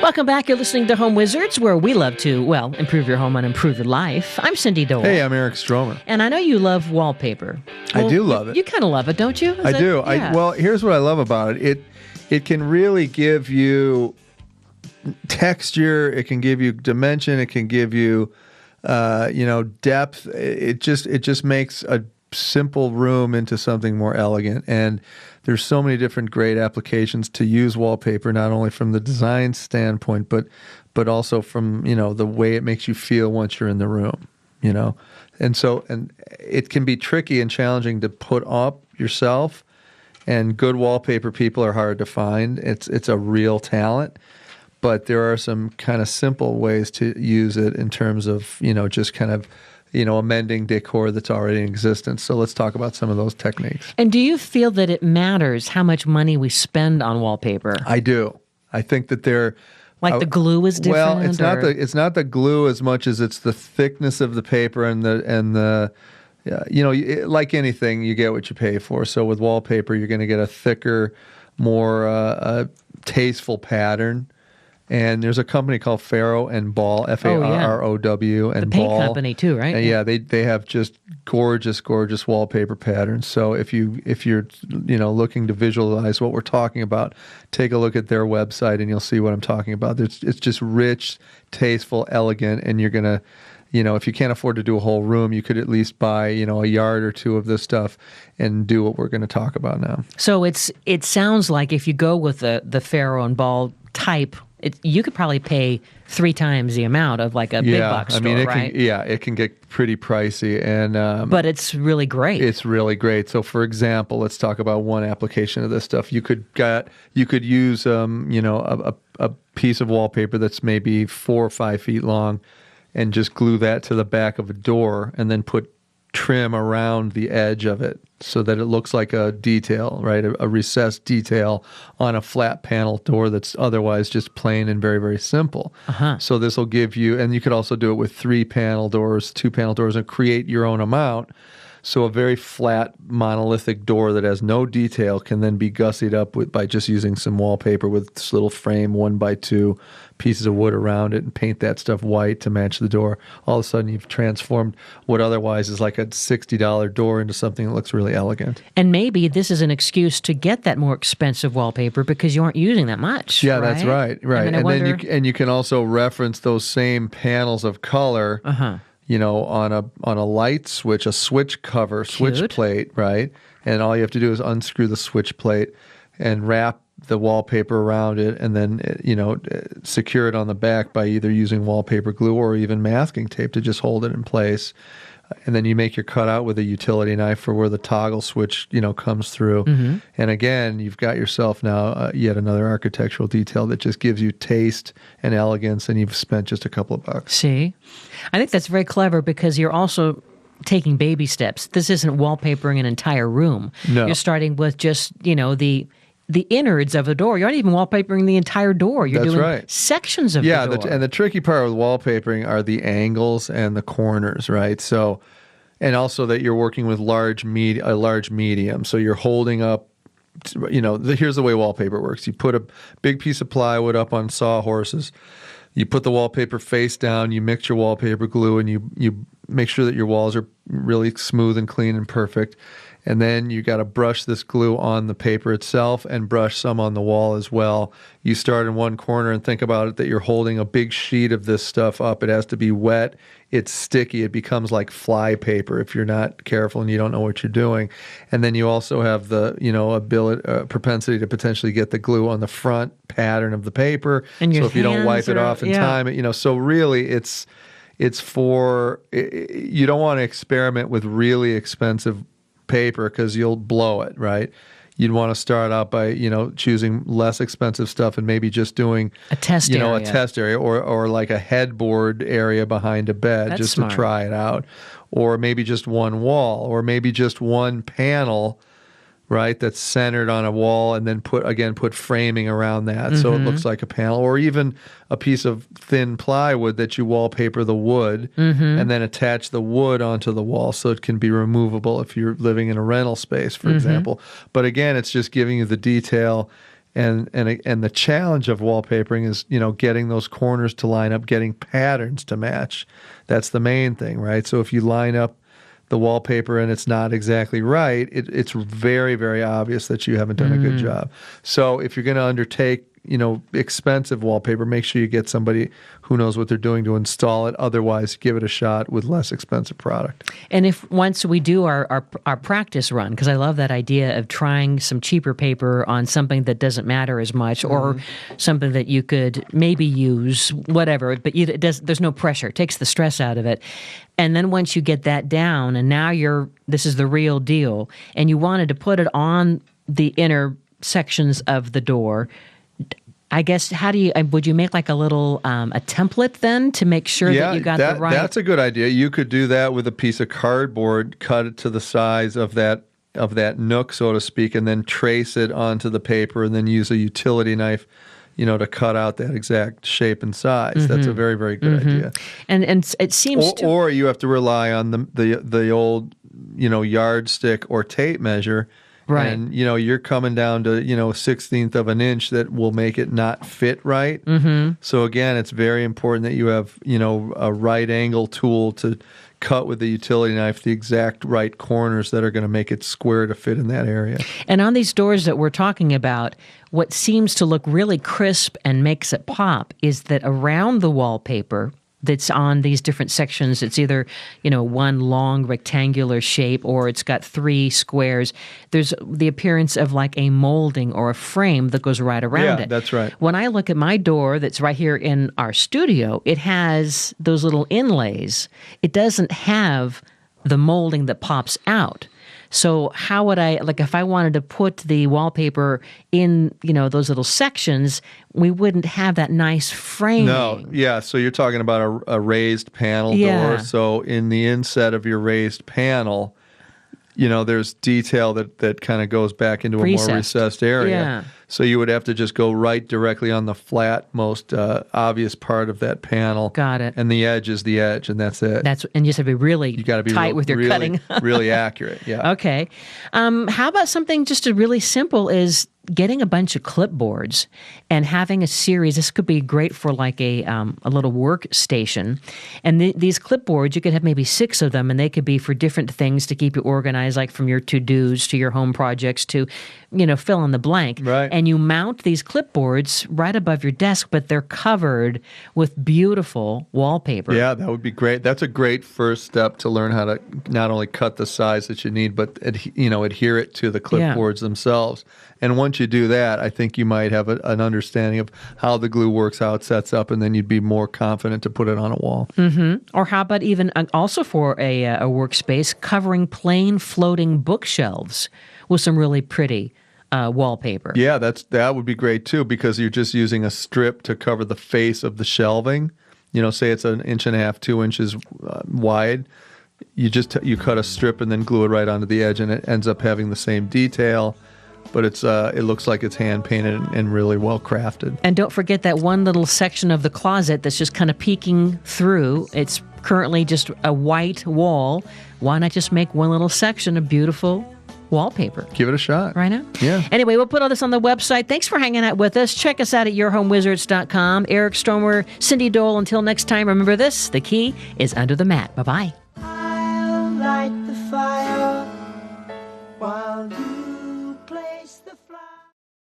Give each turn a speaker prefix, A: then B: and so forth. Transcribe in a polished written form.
A: Welcome back. You're listening to Home Wizards, where we love to, well, improve your home and improve your life. I'm Cindy Dole.
B: Hey, I'm Eric Stromer.
A: And I know you love wallpaper. Well,
B: I do love it.
A: You kind of love it, don't you?
B: I do.
A: Yeah.
B: Well, here's what I love about it. It can really give you texture. It can give you dimension. It can give you, depth. It just makes a simple room into something more elegant. And there's so many different great applications to use wallpaper, not only from the design standpoint, but also from, the way it makes you feel once you're in the room, And it can be tricky and challenging to put up yourself, and good wallpaper people are hard to find. It's a real talent, but there are some kind of simple ways to use it in terms of, just kind of amending decor that's already in existence. So let's talk about some of those techniques.
A: And do you feel that it matters how much money we spend on wallpaper?
B: I do. I think that they're...
A: Like the glue is different?
B: Well, it's not the glue as much as it's the thickness of the paper and the like anything, you get what you pay for. So with wallpaper, you're going to get a thicker, more tasteful pattern. And there's a company called Farrow and Ball, Farrow and
A: the paint
B: Ball.
A: company too, right?
B: And yeah, they have just gorgeous wallpaper patterns. So if you're looking to visualize what we're talking about, take a look at their website and you'll see what I'm talking about. It's just rich, tasteful, elegant, and you're gonna, if you can't afford to do a whole room, you could at least buy a yard or two of this stuff and do what we're going to talk about now.
A: So it sounds like if you go with the Farrow and Ball type, you could probably pay 3 times the amount of like a big box store, right?
B: It can get pretty pricey, and
A: but it's really great.
B: It's really great. So, for example, let's talk about one application of this stuff. You could use a piece of wallpaper that's maybe 4 or 5 feet long, and just glue that to the back of a door, and then put trim around the edge of it so that it looks like a detail, right? A recessed detail on a flat panel door that's otherwise just plain and very, very simple.
A: Uh-huh.
B: So this will give you, and you could also do it with 3 panel doors, 2 panel doors, and create your own amount. So a very flat monolithic door that has no detail can then be gussied up by just using some wallpaper with this little frame, 1x2 pieces of wood around it, and paint that stuff white to match the door. All of a sudden you've transformed what otherwise is like a $60 door into something that looks really elegant.
A: And maybe this is an excuse to get that more expensive wallpaper because you aren't using that much.
B: Yeah,
A: right?
B: That's right.
A: I mean,
B: then you can also reference those same panels of color.
A: Uh-huh.
B: On a light switch, a switch cover, switch plate, right? And all you have to do is unscrew the switch plate and wrap the wallpaper around it, and then secure it on the back by either using wallpaper glue or even masking tape to just hold it in place. And then you make your cutout with a utility knife for where the toggle switch, comes through. Mm-hmm. And again, you've got yourself now yet another architectural detail that just gives you taste and elegance, and you've spent just a couple of bucks.
A: See? I think that's very clever because you're also taking baby steps. This isn't wallpapering an entire room.
B: No.
A: You're starting with just, the innards of the door. You're not even wallpapering the entire door. You're doing sections of the door.
B: Yeah, and the tricky part with wallpapering are the angles and the corners, right? So, and also that you're working with a large medium. So you're holding up, here's the way wallpaper works. You put a big piece of plywood up on sawhorses. You put the wallpaper face down, you mix your wallpaper glue, and you make sure that your walls are really smooth and clean and perfect. And then you got to brush this glue on the paper itself and brush some on the wall as well. You start in one corner and think about it that you're holding a big sheet of this stuff up. It has to be wet. It's sticky. It becomes like fly paper if you're not careful and you don't know what you're doing. And then you also have the, propensity to potentially get the glue on the front pattern of the paper.
A: And
B: so if you don't wipe it off in time, so really it's for, you don't want to experiment with really expensive paper because you'll blow it, right? You'd want to start out by, choosing less expensive stuff and maybe just doing
A: a test area
B: or like a headboard area behind a bed.
A: That's
B: just
A: smart.
B: To try it out. Or maybe just one wall, or maybe just one panel, right, that's centered on a wall, and then put framing around that so it looks like a panel, or even a piece of thin plywood that you wallpaper the wood and then attach the wood onto the wall so it can be removable if you're living in a rental space, for example. But again, it's just giving you the detail And the challenge of wallpapering is, getting those corners to line up, getting patterns to match. That's the main thing, right? So if you line up the wallpaper and it's not exactly right, it's very, very obvious that you haven't done a good job. So if you're going to undertake, expensive wallpaper, make sure you get somebody who knows what they're doing to install it. Otherwise, give it a shot with less expensive product.
A: And if once we do our practice run, because I love that idea of trying some cheaper paper on something that doesn't matter as much, or something that you could maybe use, whatever, but there's no pressure. It takes the stress out of it. And then once you get that down, and now this is the real deal, and you wanted to put it on the inner sections of the door, I guess, would you make like a little a template then to make sure that you got the right?
B: That's a good idea. You could do that with a piece of cardboard, cut it to the size of that nook, so to speak, and then trace it onto the paper, and then use a utility knife, to cut out that exact shape and size. That's a very, very good idea.
A: And it seems
B: or you have to rely on the old, yardstick or tape measure.
A: Right.
B: And, you're coming down to, 1/16 of an inch that will make it not fit right. So again, it's very important that you have, a right angle tool to cut with the utility knife the exact right corners that are going to make it square to fit in that area.
A: And on these doors that we're talking about, what seems to look really crisp and makes it pop is that around the wallpaper that's on these different sections, it's either, one long rectangular shape or it's got 3 squares. There's the appearance of like a molding or a frame that goes right around it.
B: Yeah, that's right.
A: When I look at my door that's right here in our studio, it has those little inlays. It doesn't have the molding that pops out. So how would if I wanted to put the wallpaper in, those little sections, we wouldn't have that nice framing.
B: No, yeah. So you're talking about a raised panel door. So in the inset of your raised panel, there's detail that kind of goes back into a more recessed area.
A: Yeah.
B: So you would have to just go right directly on the flat, most obvious part of that panel.
A: Got it.
B: And the edge is the edge, and that's it.
A: And you just have to be really tight with your cutting.
B: Really accurate, yeah.
A: Okay. How about something just really simple is getting a bunch of clipboards and having a series. This could be great for like a little workstation. And these clipboards, you could have maybe 6 of them, and they could be for different things to keep you organized, like from your to-dos to your home projects to, fill in the blank.
B: Right.
A: And you mount these clipboards right above your desk, but they're covered with beautiful wallpaper.
B: Yeah, that would be great. That's a great first step to learn how to not only cut the size that you need, but adhere it to the clipboards themselves. And once you do that, I think you might have an understanding of how the glue works, how it sets up, and then you'd be more confident to put it on a wall.
A: Or how about even also for a workspace, covering plain floating bookshelves with some really pretty wallpaper.
B: Yeah, that would be great too, because you're just using a strip to cover the face of the shelving. Say it's 1.5 inches, 2 inches wide. You cut a strip and then glue it right onto the edge, and it ends up having the same detail. But it looks like it's hand painted and really well crafted.
A: And don't forget that one little section of the closet that's just kind of peeking through. It's currently just a white wall. Why not just make one little section of beautiful wallpaper?
B: Give it a shot.
A: Right now?
B: Yeah.
A: Anyway, we'll put all this on the website. Thanks for hanging out with us. Check us out at yourhomewizards.com. Eric Stromer, Cindy Dole. Until next time, remember this, the key is under the mat. Bye-bye.
C: I'll light the fire while you place the flower.